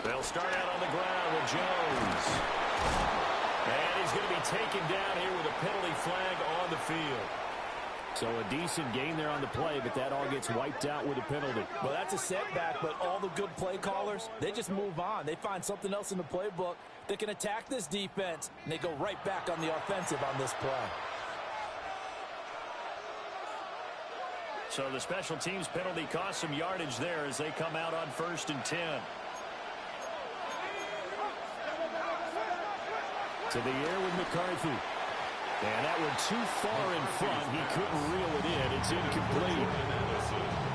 They'll start out on the ground with Jones. And he's going to be taken down here with a penalty flag on the field. So a decent gain there on the play, but that all gets wiped out with a penalty. Well, that's a setback, but all the good play callers, they just move on. They find something else in the playbook that can attack this defense, and they go right back on the offensive on this play. So the special teams penalty cost some yardage there as they come out on 1st and 10. To the air with McCarthy. And that one too far in front. He couldn't reel it in. It's incomplete.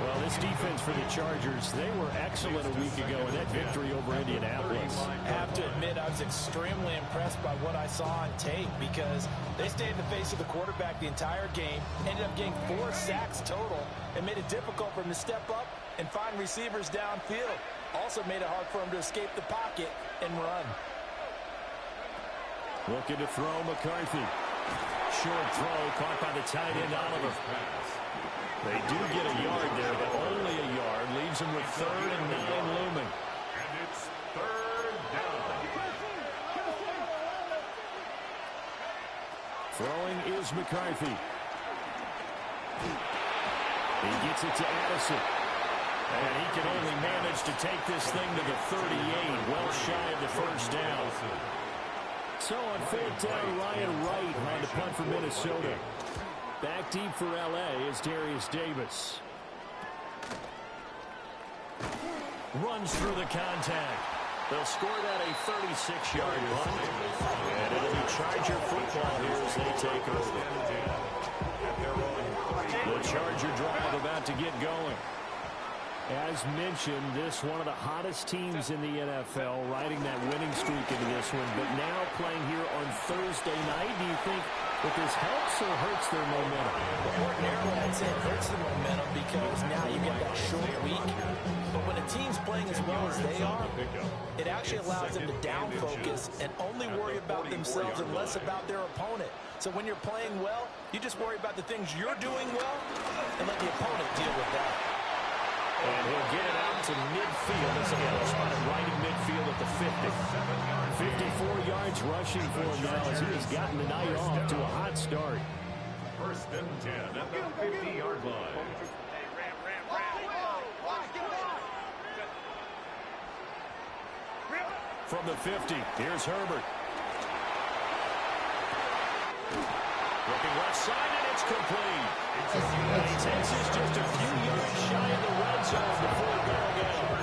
Well, this defense for the Chargers, they were excellent a week ago in that victory over Indianapolis. I have to admit, I was extremely impressed by what I saw on tape because they stayed in the face of the quarterback the entire game, ended up getting 4 sacks total, and made it difficult for him to step up and find receivers downfield. Also made it hard for him to escape the pocket and run. Looking to throw McCarthy. Short throw caught by the tight end Oliver. They do get a yard there, but only a yard. Leaves them with 3rd and 9 looming. And it's 3rd down. Throwing is McCarthy. He gets it to Addison. And he can only manage to take this thing to the 38, well shy of the 1st down. So on 4th down, Ryan Wright on the punt for Minnesota. Back deep for L.A. is Darius Davis. Runs through the contact. They'll score that a 36-yard punt. And it'll be Charger football here as they take over. The Charger drive about to get going. As mentioned, this one of the hottest teams in the NFL, riding that winning streak into this one, but now playing here on Thursday night. Do you think that this helps or hurts their momentum? Well, ordinarily, I'd say it hurts the momentum because now you get that short week. But when a team's playing as well as they are, it actually allows them to down focus and only worry about themselves and less about their opponent. So when you're playing well, you just worry about the things you're doing well and let the opponent deal with that. And he'll get it out to midfield. It's a spotted right in midfield at the 50. 54 yards rushing for him now as he has gotten the night off to a hot start. 1st and 10 at the 50-yard line. From the 50, here's Herbert. Looking left side, and it's complete. He takes us just a few yards shy of the red zone before going out.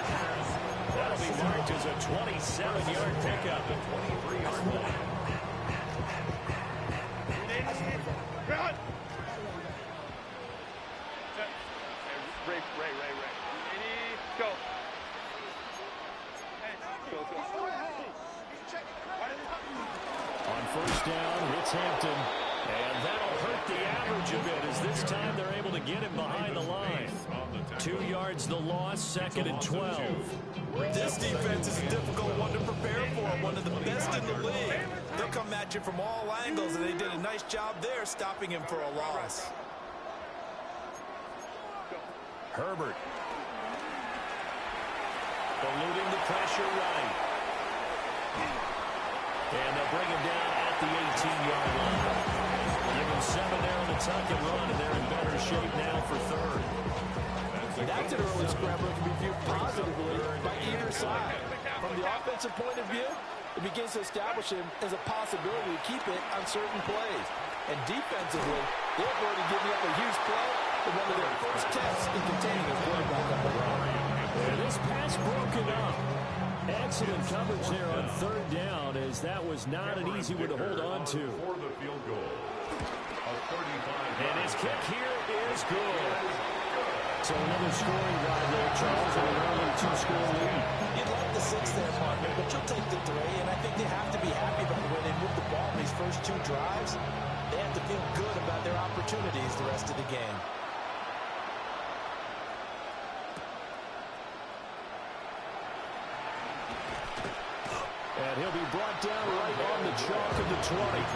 That'll be marked as a 27-yard pickup. 23-yard line. Ray. Go. On 1st down, it's Hampton. And that'll hurt the average a bit as this time they're able to get him behind the line. 2 yards the loss, 2nd and 12. This defense is a difficult one to prepare for, one of the best in the league. They'll come at you from all angles, and they did a nice job there stopping him for a loss. Herbert. Eluding the pressure right. And they'll bring him down at the 18-yard line. Give him 7 there on the tuck and run, and they're in better shape now for 3rd. That's an early scrambler that can be viewed positively by either side. From the offensive point of view, it begins to establish him as a possibility to keep it on certain plays. And defensively, they've already given up a huge play in one of their first tests in containing a quarterback on the run. And this pass broken up. Excellent coverage there on 3rd down, as that was not an easy one to hold on to. For the field goal. And his kick here is good. So another scoring drive there, Charles, and an early 2-score lead. You'd like the 6 there, partner, but you'll take the 3, and I think they have to be happy about the way they moved the ball in these first 2 drives. They have to feel good about their opportunities the rest of the game. And he'll be brought down right on the chalk of the 20.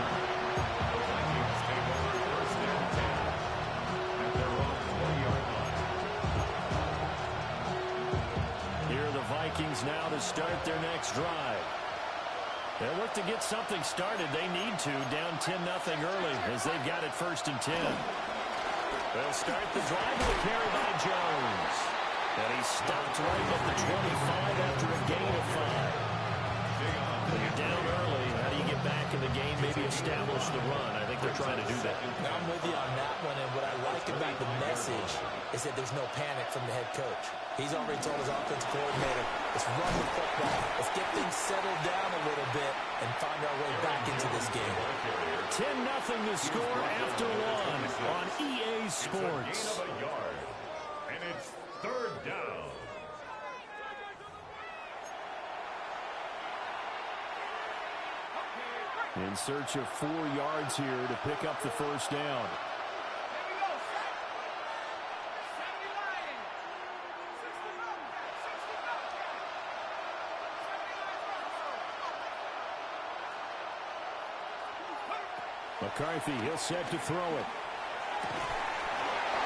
Vikings now to start their next drive. They'll look to get something started. They need to, down 10-0 early as they've got it 1st and 10. They'll start the drive with a carry by Jones. And he stopped right at the 25 after a gain of 5. When you're down early, how do you get back in the game, maybe establish the run? I think they're trying to do that. I'm with you on that one, and what I like about the message is that there's no panic from the head coach. He's already told his offensive coordinator, let's run the football. Let's get things settled down a little bit and find our way back into this game. 10-0 to score after 1 on EA Sports. And it's 3rd down. In search of 4 yards here to pick up the 1st down. McCarthy, he'll set to throw it.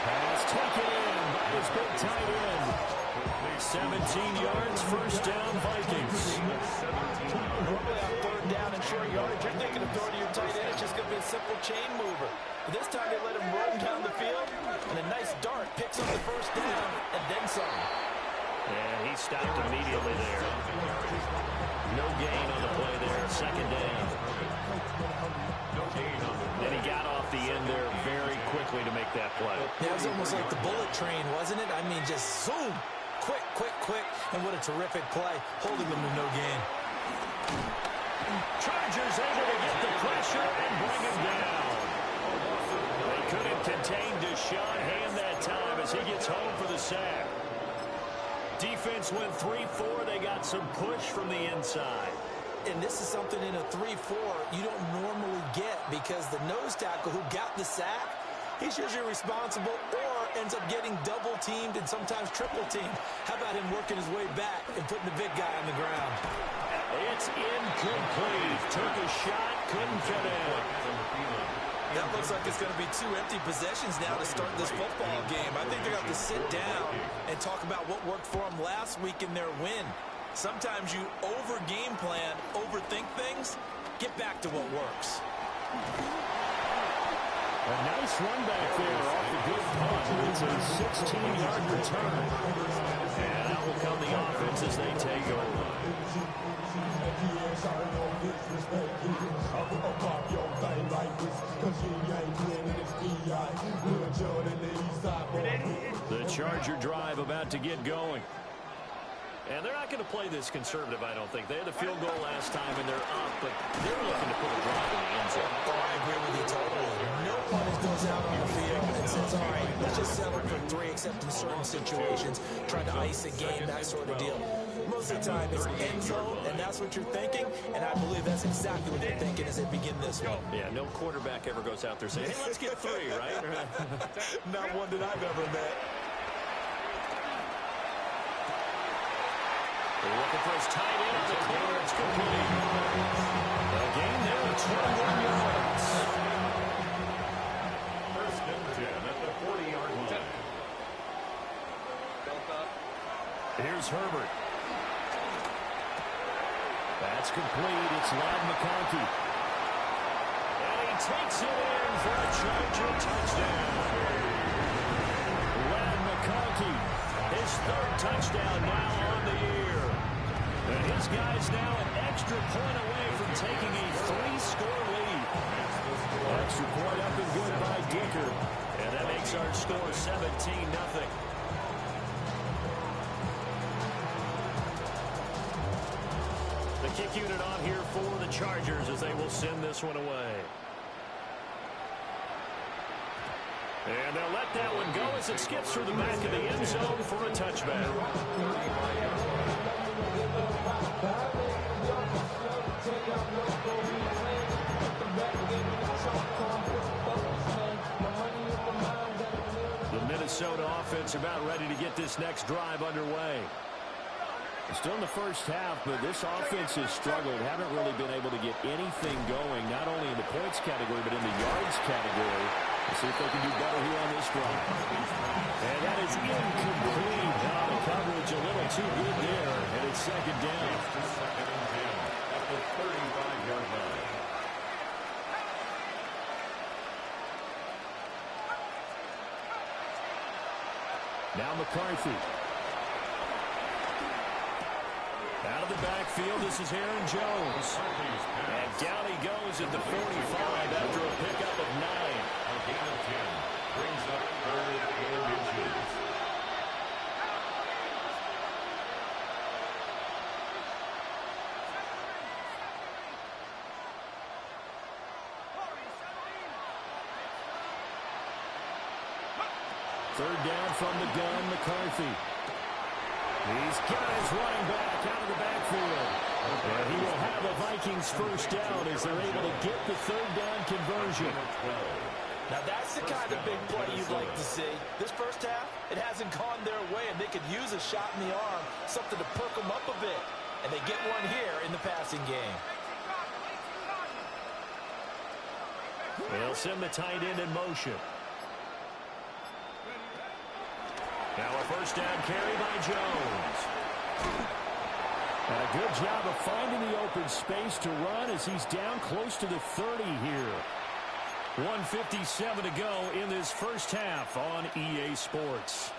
Pass taken in by his big tight end. 17 yards, 1st down, Vikings. Normally on 3rd down and short yardage, you're thinking of throwing to your tight end. It's just going to be a simple chain mover. But this time they let him roam down the field, and a nice dart picks up the 1st down, and then some. And he stopped immediately there. No gain on the play there, 2nd down. And he got off the end there very quickly to make that play. It was almost like the bullet train, wasn't it? I mean, just zoom. Quick, quick, quick. And what a terrific play, holding them to no gain. Chargers able to get the pressure and bring him down. They couldn't contain Deshaun Hand that time as he gets home for the sack. Defense went 3-4. They got some push from the inside. And this is something in a 3-4 you don't normally get because the nose tackle who got the sack, he's usually responsible or ends up getting double-teamed and sometimes triple-teamed. How about him working his way back and putting the big guy on the ground? It's incomplete. Took a shot, couldn't get in. That looks like it's going to be 2 empty possessions now to start this football game. I think they're going to have to sit down and talk about what worked for them last week in their win. Sometimes you over-game plan, overthink things. Get back to what works. A nice run back there off the good punt. It's a 16-yard return. And out will come the offense as they take over. The Charger drive about to get going. And they're not going to play this conservative, I don't think. They had a field goal last time, and they're up, but they're looking to put a drive in the end zone. Oh, I agree with you totally. No one goes out on the field and says, all right, let's just settle for 3, except in certain situations, trying to ice a game, that sort of deal. Most of the time, it's end zone, and that's what you're thinking, and I believe that's exactly what they're thinking as they begin this one. Yeah, no quarterback ever goes out there saying, hey, let's get 3, right? Not one that I've ever met. They're looking for his tight end on the corner. It's complete. A gain there of 21 yards. 1st and 10 at the 40-yard line. Here's Herbert. That's complete. It's Ladd McConkey. And he takes it in for a Charger touchdown. Ladd McConkey, his 3rd touchdown now on the year. And his guy's now an extra point away from taking a 3-score lead. Extra point up and good by Dicker. And that makes our score 17-0. The kick unit on here for the Chargers as they will send this one away. And they'll let that one go as it skips through the back of the end zone for a touchback. The Minnesota offense about ready to get this next drive underway. Still in the first half, but this offense has struggled. Haven't really been able to get anything going, not only in the points category, but in the yards category. Let's see if they can do better here on this drive. And that is incomplete. Now the coverage a little too good there. and it's second down. Second and 10 at the 35-yard line. Now McCarthy. Out of the backfield, this is Aaron Jones. And down he goes at the 45 after a pickup of 9. A gain of 10 brings up 3rd and inches. Third down from the gun, McCarthy. He's got his running back out of the backfield. And he will have the Vikings first down as they're able to get the third down conversion. Now that's the kind of big play you'd like to see. This first half, it hasn't gone their way, and they could use a shot in the arm, something to perk them up a bit. And they get one here in the passing game. They'll send the tight end in motion. Now a first down carry by Jones. And a good job of finding the open space to run as he's down close to the 30 here. 1:57 to go in this first half on EA Sports.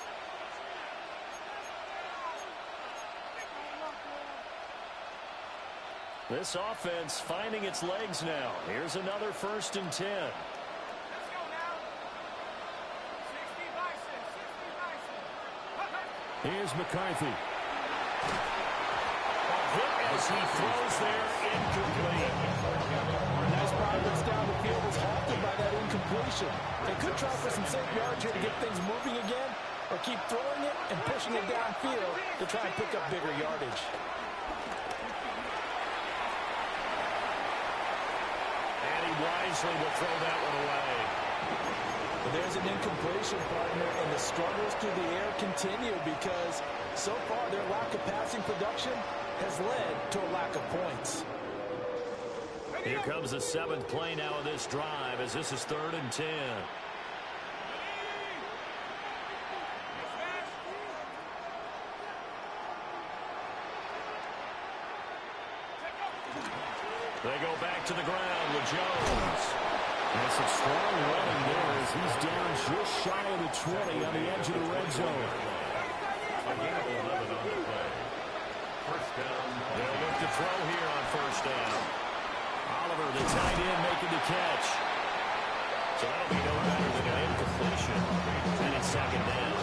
This offense finding its legs now. Here's another 1st and 10. Here's McCarthy. As he throws there, incomplete. Nice progress down the field was halted by that incompletion. They could try for some safe yards here to get things moving again, or keep throwing it and pushing it downfield to try and pick up bigger yardage. And he wisely will throw that one away. But there's an incompletion, partner, and the struggles through the air continue because so far their lack of passing production has led to a lack of points. Here comes the 7th play now of this drive as this is 3rd and 10. They go back to the ground with Jones. And some strong running there as he's down just shy of the 20 on the edge of the red zone. A gain of 11 on the play. First down. They'll look to throw here on first down. Oliver, the tight end, making the catch. So that'll be no better than an incompletion. And it's second down.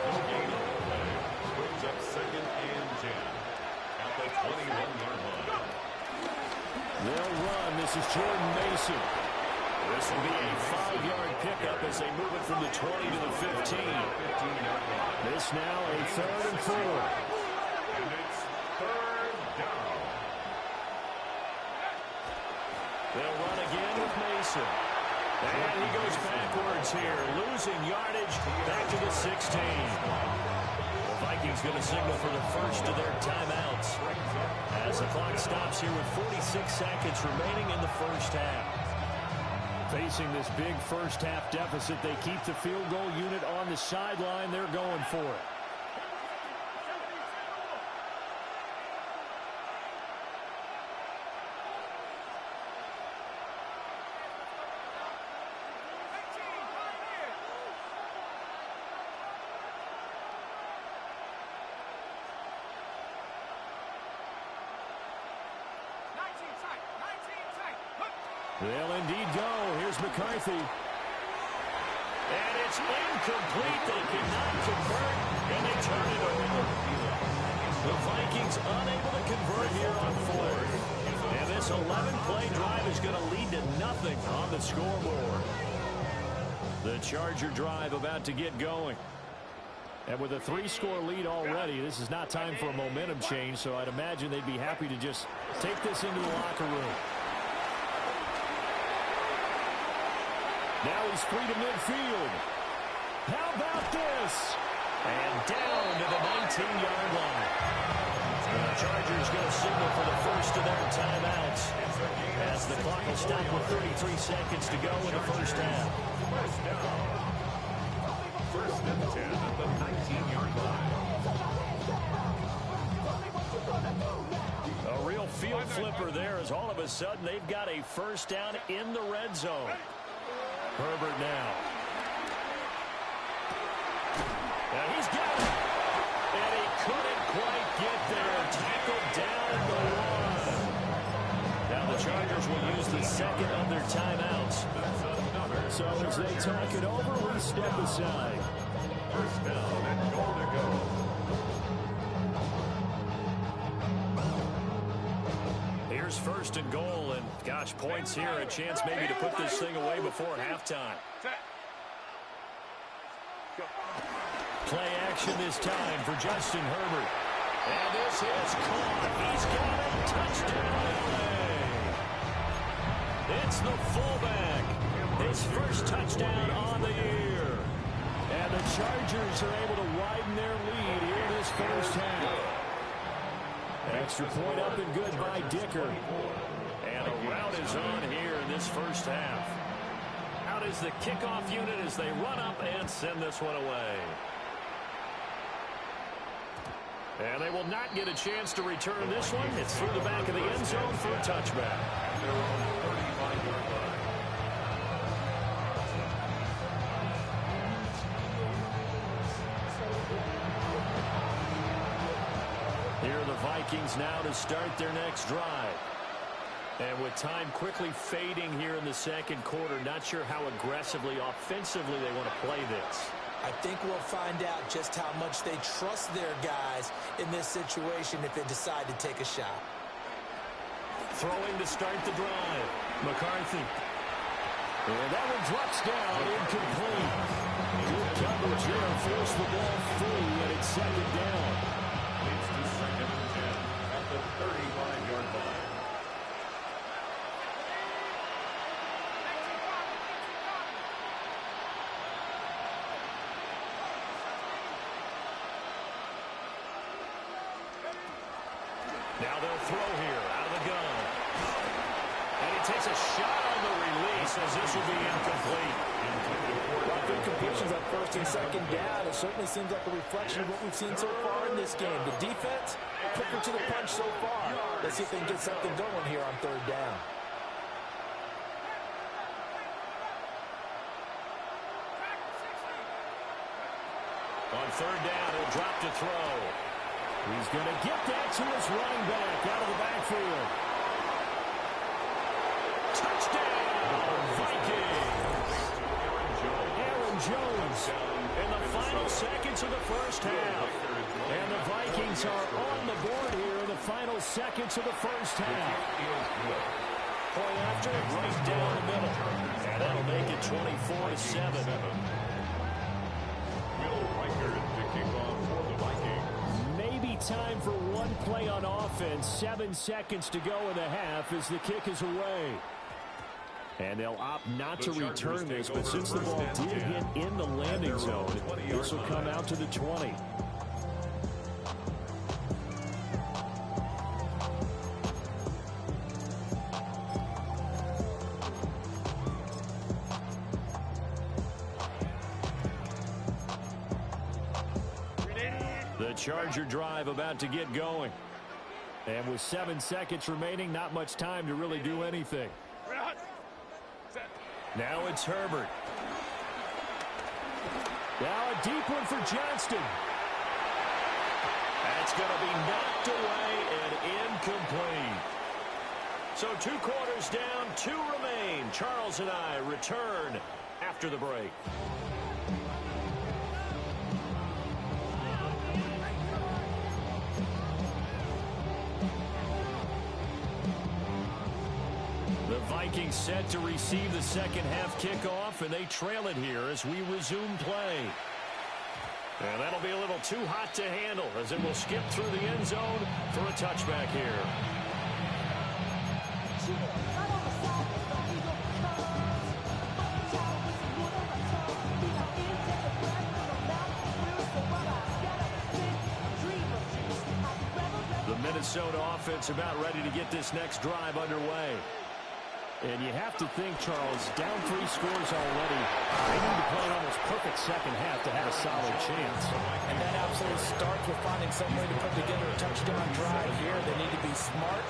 No gain on the play. Brings up 2nd and 10 at the 21-yard line. They'll run. This is Jordan Mason. This will be a 5-yard pickup as they move it from the 20 to the 15. 15-yard line. This now a 3rd and 4. And it's 3rd down. They'll run again with Mason. And he goes backwards here, losing yardage back to the 16. The Vikings going to signal for the first of their timeouts as the clock stops here with 46 seconds remaining in the first half. Facing this big first half deficit, they keep the field goal unit on the sideline. They're going for it. They'll indeed go. Here's McCarthy. And it's incomplete. They cannot convert, and they turn it over. The Vikings unable to convert here on 4th. And this 11-play drive is going to lead to nothing on the scoreboard. The Charger drive about to get going. And with a 3-score lead already, this is not time for a momentum change, so I'd imagine they'd be happy to just take this into the locker room. Now he's free to midfield. How about this? And down to the 19-yard line. And the Chargers going to signal for the first of their timeouts as the clock will stop with 33 seconds to go in the first half. First down. 1st and 10 at the 19-yard line. flipper there as all of a sudden they've got a first down in the red zone. Herbert now. And he's got it. And he couldn't quite get there. Tackled down at the 1. Now the Chargers will use the second of their timeouts. So as they talk it over, we step aside. First down and goal to go. Here's first and goal, and gosh, points here, a chance maybe to put this thing away before halftime. Play action this time for Justin Herbert. And this is caught. He's got it. Touchdown, LA. It's the fullback. His first touchdown on the year. And the Chargers are able to widen their lead here in this first half. Extra point up and good by Dicker. And a rout is on here in this first half. Out is the kickoff unit as they run up and send this one away. And they will not get a chance to return this one. It's through the back of the end zone for a touchback. They're on the 35-yard line. Here are the Vikings now to start their next drive. And with time quickly fading here in the second quarter, not sure how aggressively, offensively they want to play this. I think we'll find out just how much they trust their guys in this situation if they decide to take a shot. Throwing to start the drive. McCarthy. And that one drops down, incomplete. Good coverage here, force the ball free, and it's second down. It's the second and 10 at the 35-yard line. Now they'll throw here out of the gun. And he takes a shot on the release as this will be incomplete. Well, good completions on first and second down. It certainly seems like a reflection of what we've seen so far in this game. The defense, quicker to the punch so far. Let's see if they can get something going here on third down. On third down, he'll drop to throw. He's going to get that to his running back out of the backfield. Touchdown, Vikings! Aaron Jones in the final seconds of the first half. And the Vikings are on the board here in the final seconds of the first half. Point after, right down the middle. And that'll make it 24-7. Time for one play on offense. 7 seconds to go in the half as the kick is away. And they'll opt not to return this, but since the ball did hit in the landing zone, this will come out to the 20. Charger drive about to get going. And with 7 seconds remaining, not much time to really do anything. Now it's Herbert. Now a deep one for Johnston. That's going to be knocked away and incomplete. So 2 quarters down, 2 remain. Charles and I return after the break. Vikings set to receive the second half kickoff, and they trail it here as we resume play. And that'll be a little too hot to handle as it will skip through the end zone for a touchback here. The Minnesota offense about ready to get this next drive underway. And you have to think, Charles, down 3 scores already. They need to play an almost perfect second half to have a solid chance. And that absolutely starts with finding some way to put together a touchdown drive here. They need to be smart,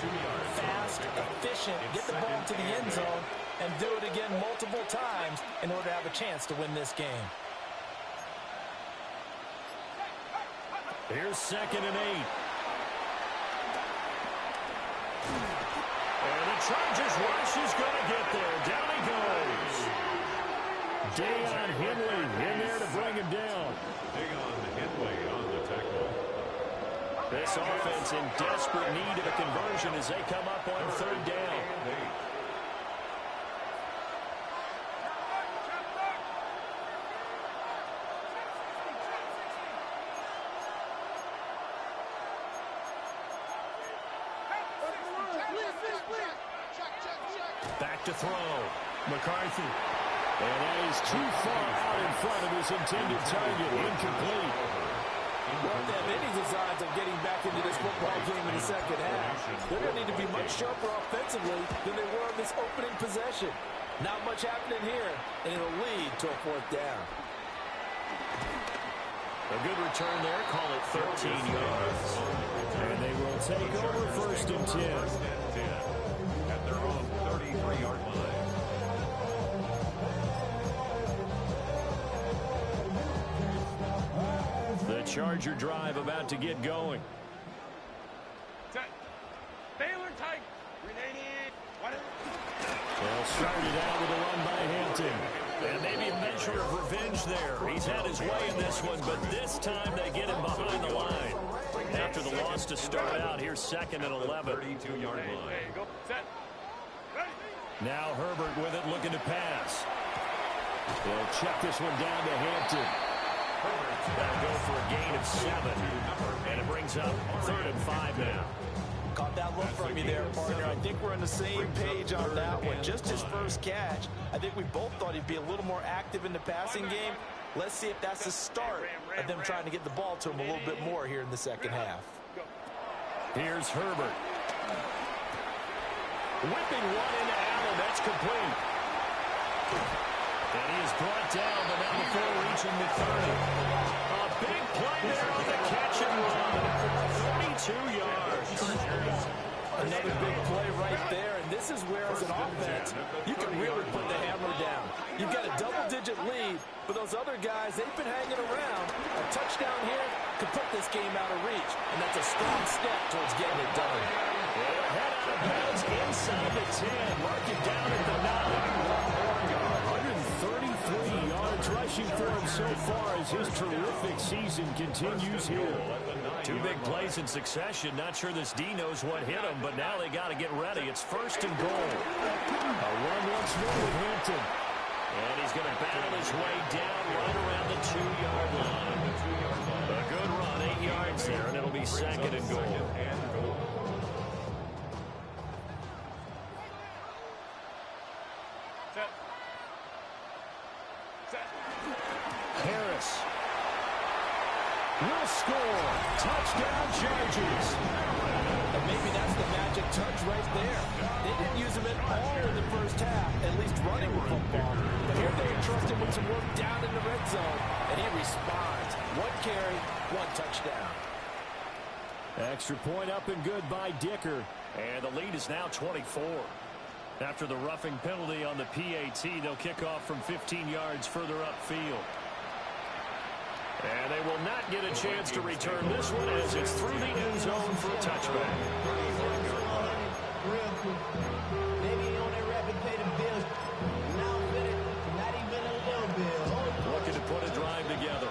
fast, efficient, get the ball to the end zone, and do it again multiple times in order to have a chance to win this game. Here's 2nd and 8. And the Chargers rush is going to get there. Down he goes. Deion Henley in there to bring him down. Deion Henley on the tackle. This offense in desperate need of a conversion as they come up on 3rd down. Back to throw. McCarthy. And that is too far out in front of his intended target. Incomplete. Won't have any designs of getting back into this football game in the second half. They're going to need to be much sharper offensively than they were in this opening possession. Not much happening here, and it'll lead to a 4th down. A good return there. Call it 13 yards. And they will take over 1st and 10. At their own 33-yard line. The Charger drive about to get going. Set. Baylor tight. Remaining. They'll start it out with a run by Hampton. And maybe a measure of revenge there. He's had his way in this one, but this time they get him behind the line. After the loss to start out, here's 2nd and 11. 32-yard line. Hey, go. Set. Ready. Now Herbert with it, looking to pass. They'll check this one down to Hampton. That'll go for a gain of 7. And it brings up 3rd and 5 now. Caught that look from you there, partner. I think we're on the same page on that one. Just his first catch. I think we both thought he'd be a little more active in the passing game. Let's see if that's the start of them trying to get the ball to him a little bit more here in the second half. Here's Herbert. Whipping one into Allen. That's complete. And he is brought down, but now before reaching the 30. A big play there on the catch and run. 42 yards. Another big play right there, and this is where, as an offense, you can really put the hammer down. You've got a double-digit lead, but those other guys, they've been hanging around. A touchdown here could put this game out of reach, and that's a strong step towards getting it done. Well, head out of bounds inside the 10. Mark it down at the 9. 133 yards rushing for him so far as his terrific season continues here. 2 big plays in succession. Not sure this D knows what hit him, but now they got to get ready. It's 1st and goal. A run once more with Hampton. And he's going to battle his way down right around the 2-yard line. A good run, 8 yards there, and it'll be 2nd and goal. Set. Set. Harris will score. Touchdown, Chargers. And maybe that's the magic touch right there. They didn't use him at all in the first half, at least running the football. But here they entrust him with some work down in the red zone, and he responds. 1 carry, 1 touchdown. Extra point up and good by Dicker. And the lead is now 24. After the roughing penalty on the PAT, they'll kick off from 15 yards further upfield. And they will not get a chance to return this one as it's through the end zone for a touchback. Real quick. Maybe on that rapid pay the bills. Now not even a little bill. Looking to put a drive together.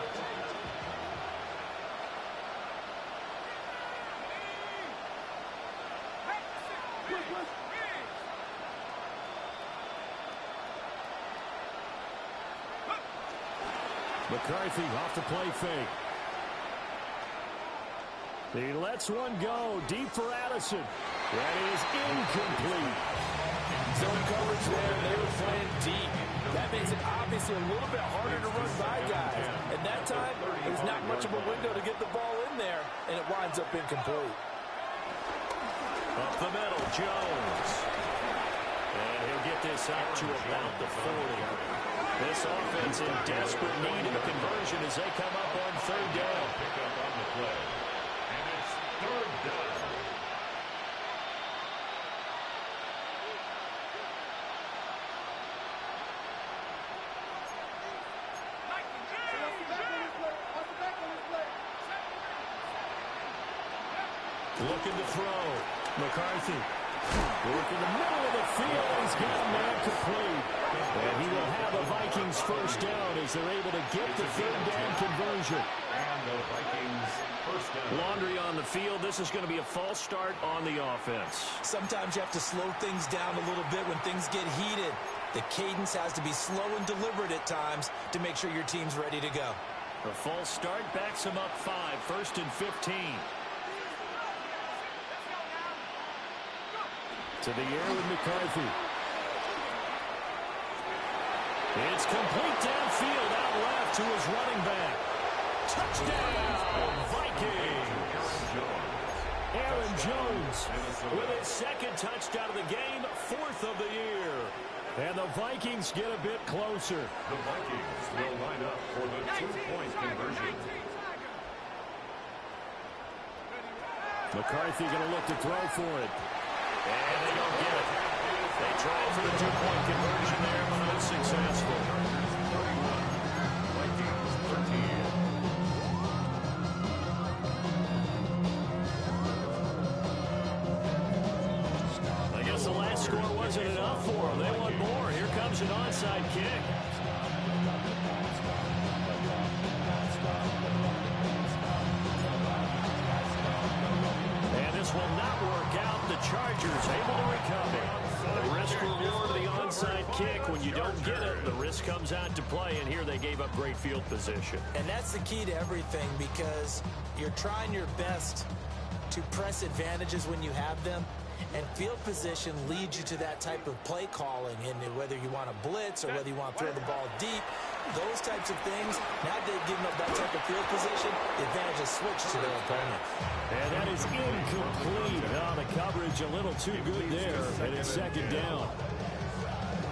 McCarthy off the play fake. He lets one go deep for Addison. That is incomplete. Zone coverage there. They were playing deep. That makes it obviously a little bit harder to run by guys. And that time, there's not much of a window to get the ball in there, and it winds up incomplete. Up the middle, Jones. And he'll get this out to about the 40. This offense in desperate need of a conversion as they come up on third down. Pick up on the play. And it's third down. Looking to throw. McCarthy. Working the middle of the field. He's got a man complete. And he will have a Vikings first down as they're able to get the third down conversion. And the Vikings first down. Laundry on the field. This is going to be a false start on the offense. Sometimes you have to slow things down a little bit when things get heated. The cadence has to be slow and deliberate at times to make sure your team's ready to go. A false start backs him up 5. First and 15. To the air with McCarthy. It's complete downfield out left to his running back. Touchdown, Vikings. Aaron Jones with his second touchdown of the game, 4th of the year. And the Vikings get a bit closer. The Vikings will line up for the 2-point conversion. McCarthy going to look to throw for it. And they don't get it. They tried for the 2-point conversion there, but unsuccessful. 31. Vikings 13. I guess the last score wasn't enough for them. They want more. Here comes an onside kick. And this will not work out. The Chargers able to recover. The risk reward of the onside kick. When you don't get it, the risk comes out to play, and here they gave up great field position. And that's the key to everything, because you're trying your best to press advantages when you have them, and field position leads you to that type of play calling. And whether you want to blitz or whether you want to throw the ball deep, those types of things, now they've given up that type of field position, the advantage is switched to their opponent. And that is incomplete. Oh, the coverage a little too good there, and it's second down.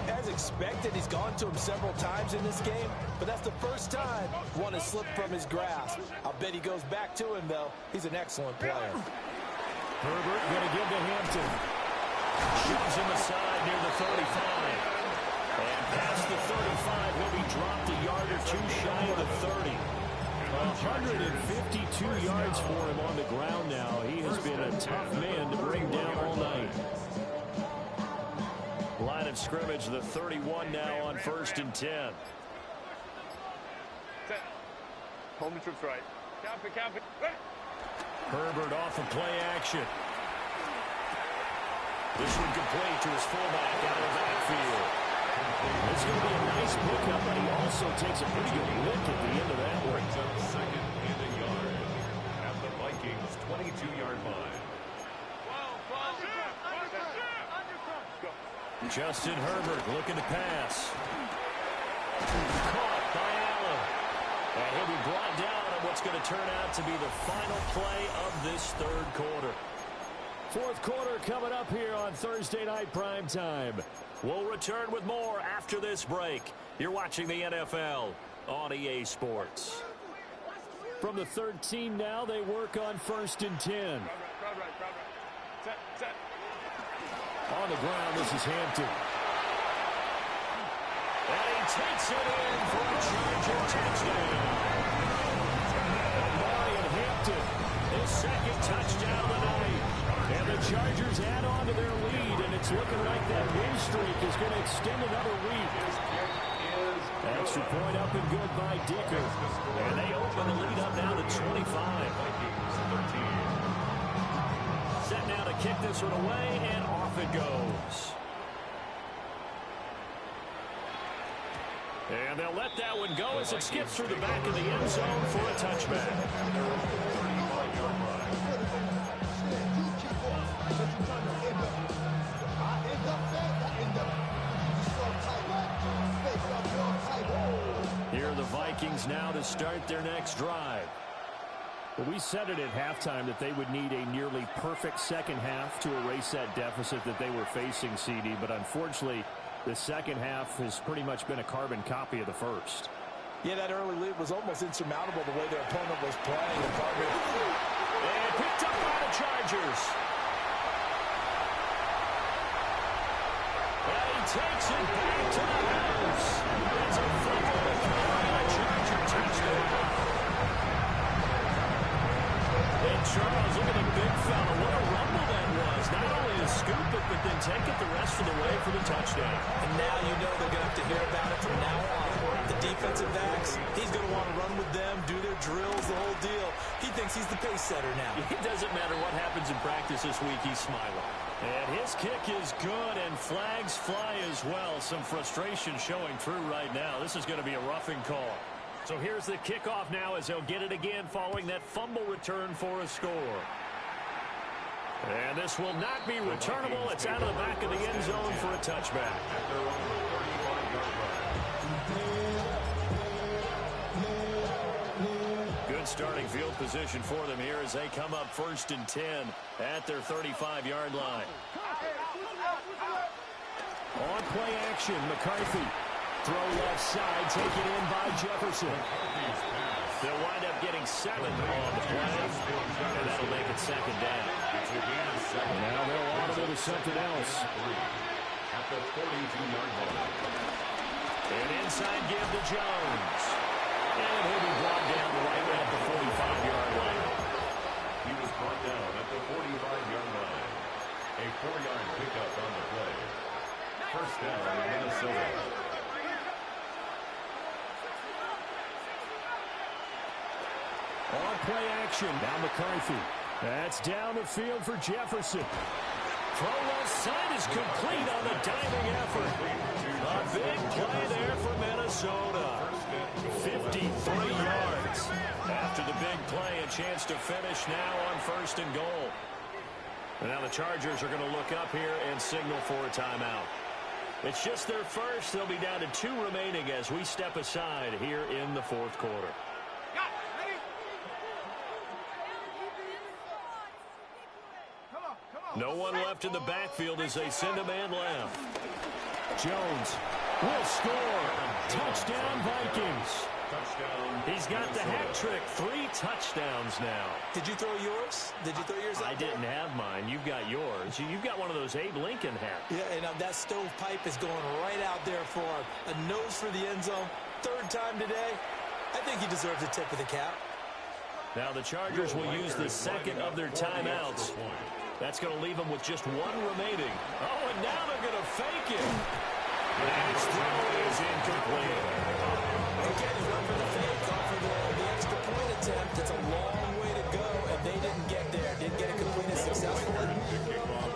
As expected, he's gone to him several times in this game, but that's the first time one has slipped from his grasp. I'll bet he goes back to him, though. He's an excellent player. Herbert going to give to Hampton. Shoves him aside near the 35. And past the 35, he'll be dropped a yard or two shy of the 30. 152 yards for him on the ground now. He has been a tough man to bring down all night. Line of scrimmage, the 31 now on 1st and 10. Set. Home troops right. Count it, count it. Herbert off of play action. This one complete to his fullback out of the backfield. It's going to be a nice pickup, but he also takes a pretty good lick at the end of that one. Brings up second and a yard at the Vikings 22-yard line. Justin Herbert looking to pass. Caught by Allen. And he'll be brought down on what's going to turn out to be the final play of this third quarter. Fourth quarter coming up here on Thursday Night Primetime. We'll return with more after this break. You're watching the NFL on EA Sports. From the 13 now, they work on 1st and 10. Set, set. On the ground, this is Hampton. And he takes it in for a Charger touchdown. Marion Hampton, his second touchdown of the night. And the Chargers add on to their lead, and it's looking like that win streak is going to extend another week. Extra point up and good by Dicker. And they open the lead up now to 25. Set now to kick this one away, and off it goes. And they'll let that one go as it skips through the back of the end zone for a touchback. Here are the Vikings now to start their next drive. Well, we said it at halftime that they would need a nearly perfect second half to erase that deficit that they were facing, CD. But unfortunately, the second half has pretty much been a carbon copy of the first. Yeah, that early lead was almost insurmountable the way their opponent was playing. And picked up by the Chargers. And he takes it back to the house. It's a fumble recovery and a Charger touchdown. And Charles, look at the big fella. What a rumble that was. Not only to scoop it, but then take it the rest of the way for the touchdown. And now you know they're going to have to hear about it from now on. The defensive backs, he's going to want to run with them, do their drills, the whole deal. He thinks he's the pace setter now. It doesn't matter what happens in practice this week, he's smiling. And his kick is good, and flags fly as well. Some frustration showing through right now. This is going to be a roughing call. So here's the kickoff now as they'll get it again following that fumble return for a score. And this will not be returnable. It's out of the back of the end zone for a touchback. Good starting field position for them here as they come up 1st and 10 at their 35-yard line. On play action, McCarthy. Throw left side, taken in by Jefferson. They'll wind up getting 7 on the play, and that'll make it 2nd down. Now they'll audible to something else. At the 42-yard line. And inside give to Jones. And he'll be brought down right at the 45-yard line. He was brought down at the 45-yard line. A 4-yard pickup on the play. 1st down, Minnesota. On play action, now McCarthy. That's down the field for Jefferson. Throw left side is complete on the diving effort. A big play there for Minnesota. 53 yards. After the big play, a chance to finish now on 1st and goal. And now the Chargers are going to look up here and signal for a timeout. It's just their first. They'll be down to 2 remaining as we step aside here in the 4th quarter. No one left in the backfield as they send a man left. Jones will score. Touchdown, Vikings. Touchdown. He's got the hat trick. 3 touchdowns now. Did you throw yours? Did you throw yours out I didn't have mine. You've got yours. You've got one of those Abe Lincoln hats. Yeah, and that stovepipe is going right out there for a nose for the end zone. 3rd time today. I think he deserves a tip of the cap. Now the Chargers will use the 2nd of their timeouts. That's going to leave them with just 1 remaining. Oh, and now they're going to fake it. And his throw is incomplete. Okay, they went for the fake, gone for the extra point attempt. It's a long way to go, and they didn't get there. Didn't get it completed successfully.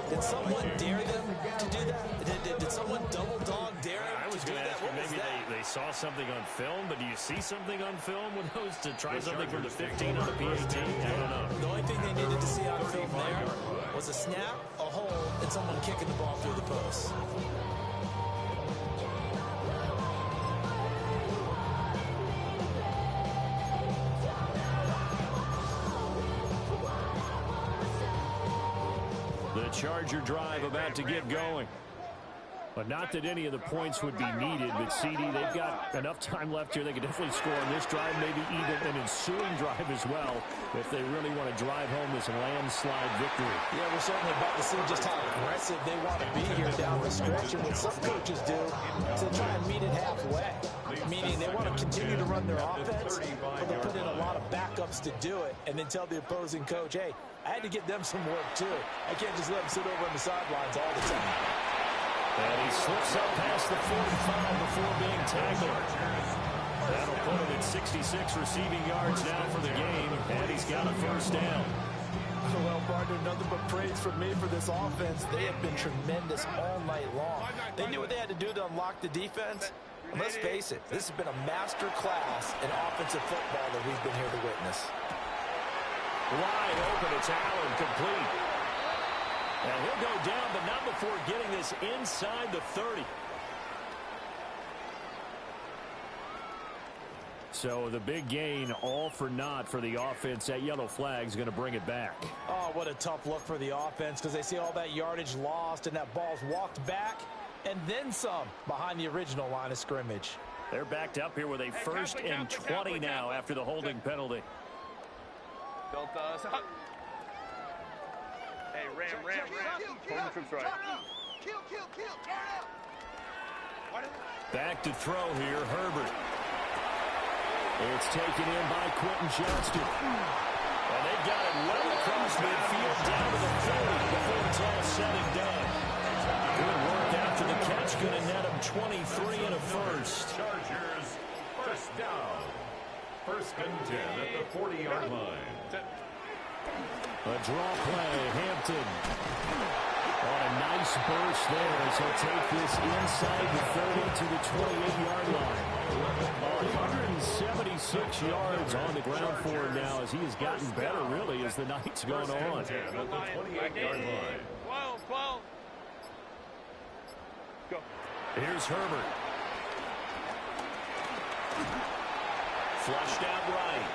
Did someone dare them to do that? Did someone double dog dare them I was going to ask you, maybe they saw something on film, but do you see something on film with those to try something from the 15 on the PAT? I don't know. The only thing they needed to see on film there was a snap, a hole, and someone kicking the ball through the post. The Charger drive about to get going. But not that any of the points would be needed, but CD, they've got enough time left here. They could definitely score on this drive, maybe even an ensuing drive as well, if they really want to drive home this landslide victory. Yeah, we're certainly about to see just how aggressive they want to be here down the stretch. And what some coaches do is they try and meet it halfway, meaning they want to continue to run their offense, but they put in a lot of backups to do it, and then tell the opposing coach, hey, I had to get them some work too. I can't just let them sit over on the sidelines all the time. And he slips up past the 45 before being tackled. That'll put him at 66 receiving yards now for the game, and he's got a 1st down. Well, partner, nothing but praise from me for this offense. They have been tremendous all night long. They knew what they had to do to unlock the defense. And let's face it, this has been a master class in offensive football that we've been here to witness. Wide open, it's Allen, complete. And he'll go down, but not before getting this inside the 30. So the big gain all for naught for the offense. That yellow flag is going to bring it back. Oh, what a tough look for the offense because they see all that yardage lost and that ball's walked back and then some behind the original line of scrimmage. They're backed up here with a first and 20 now after the holding penalty. Hey, ram. Home troops right. Kill. Back to throw here, Herbert. It's taken in by Quentin Johnston. And they've got it well across midfield down to the 40 before it's all said and done. Good work after the catch. Going to net him 23 and a first. Chargers, first down. First and 10 at the 40-yard line. A draw play, Hampton. On a nice burst there as he'll take this inside the 30 to the 28-yard line. 176 yards on the ground for him now as he has gotten better, really, as the night's gone on. At the 28-yard line. 12. Go. Here's Herbert. Flushed out right.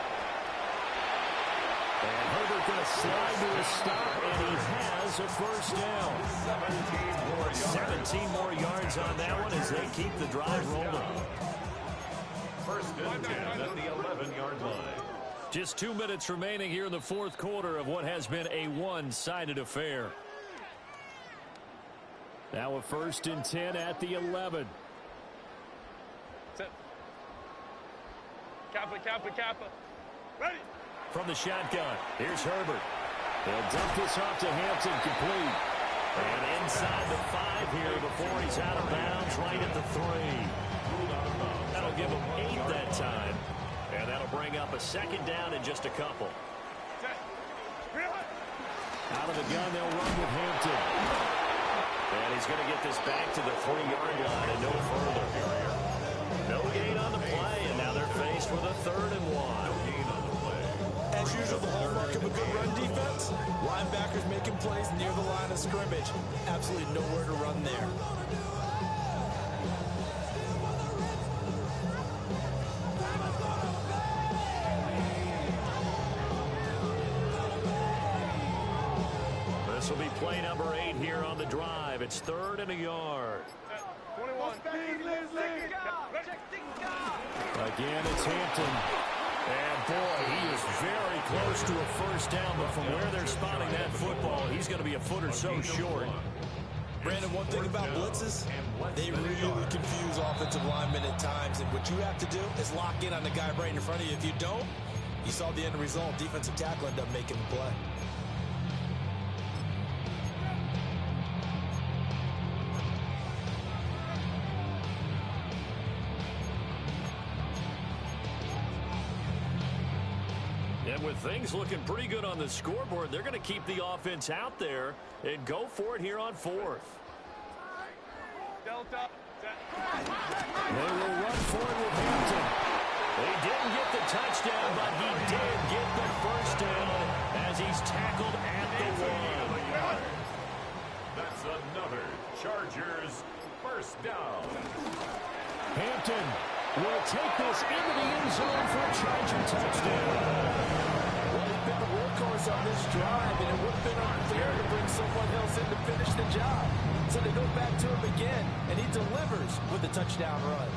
And Herbert going to slide to a stop, and he has a first down. 17 more yards on that one as they keep the drive rolling. First and 10 at the 11-yard line. Just 2 minutes remaining here in the fourth quarter of what has been a one-sided affair. Now a first and 10 at the 11. Set. Kappa. Ready. From the shotgun, here's Herbert. He'll dump this off to Hampton, complete. And inside the 5 here before he's out of bounds, right at the 3. That'll give him 8 that time. And that'll bring up a second down in just a couple. Set. Out of the gun, they'll run with Hampton. And he's going to get this back to the 3-yard line and no further. No gain on the play, and now they're faced with a 3rd and 1. As usual, the hallmark of a good run defense, linebackers making plays near the line of scrimmage. Absolutely nowhere to run there. This will be play number 8 here on the drive. It's 3rd and a yard. 21. Again, it's Hampton. And, boy, he is very close to a first down, but from where they're spotting that football, he's going to be a foot or so short. Brandon, one thing about blitzes, they really confuse offensive linemen at times, and what you have to do is lock in on the guy right in front of you. If you don't, you saw the end result. Defensive tackle ended up making the play. And with things looking pretty good on the scoreboard, they're going to keep the offense out there and go for it here on 4th. Delta. Set. They will run for it with Hampton. They didn't get the touchdown, but he did get the first down as he's tackled at the 1. That's another Chargers first down. Hampton will take this into the end zone for a Charger touchdown. Well, he's been the workhorse on this drive, and it would have been unfair to bring someone else in to finish the job. So they go back to him again, and he delivers with a touchdown run.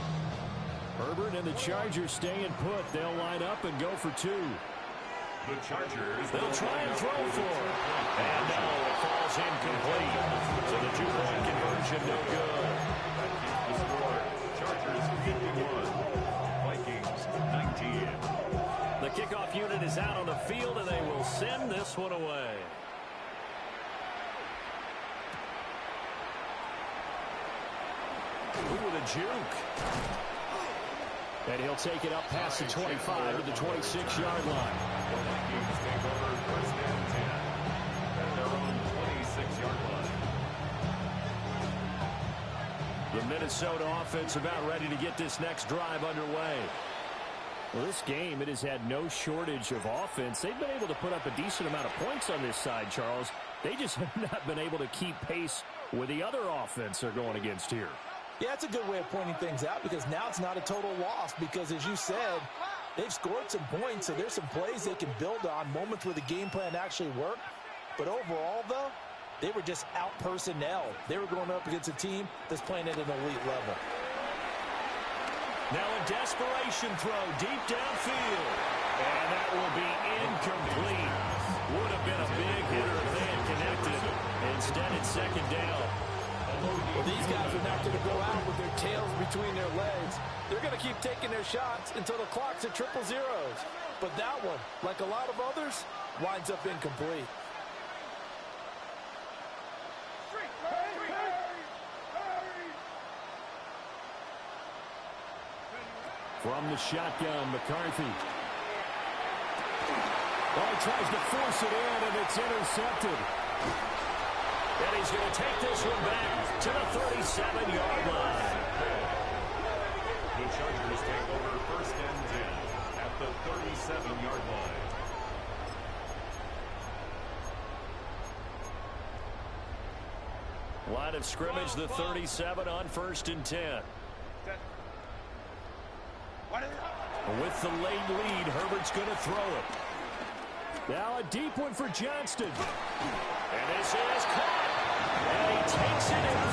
Herbert and the Chargers staying put. They'll line up and go for 2. The Chargers. They'll try and throw for it. And no, it falls incomplete. So the 2-point conversion no good. That keeps the score. Chargers 51. Vikings 19. The kickoff unit is out on the field, and they will send this one away. Ooh, with a juke. And he'll take it up past the 25 to the 26-yard line. The Vikings take over first and 10 at their own 26-yard line. The Minnesota offense about ready to get this next drive underway. Well, this game, it has had no shortage of offense. They've been able to put up a decent amount of points on this side, Charles. They just have not been able to keep pace with the other offense they're going against here. Yeah, it's a good way of pointing things out because now it's not a total loss because, as you said, They've scored some points, so there's some plays they can build on, moments where the game plan actually worked. But overall, though, they were just out-personnel. They were going up against a team that's playing at an elite level. Now a desperation throw deep downfield. And that will be incomplete. Would have been a big hitter if they had connected. Instead, it's second down. Well, these guys are not going to go out with their tails between their legs. They're going to keep taking their shots until the clock's at triple zeros. But that one, like a lot of others, winds up incomplete. From the shotgun, McCarthy. Oh, he tries to force it in, and it's intercepted. And he's going to take this one back to the 37-yard line. The Chargers take over first and 10 at the 37-yard line. Line of scrimmage, the 37 on first and 10. With the late lead, Herbert's going to throw it. Now a deep one for Johnston. And this is caught. And he takes it in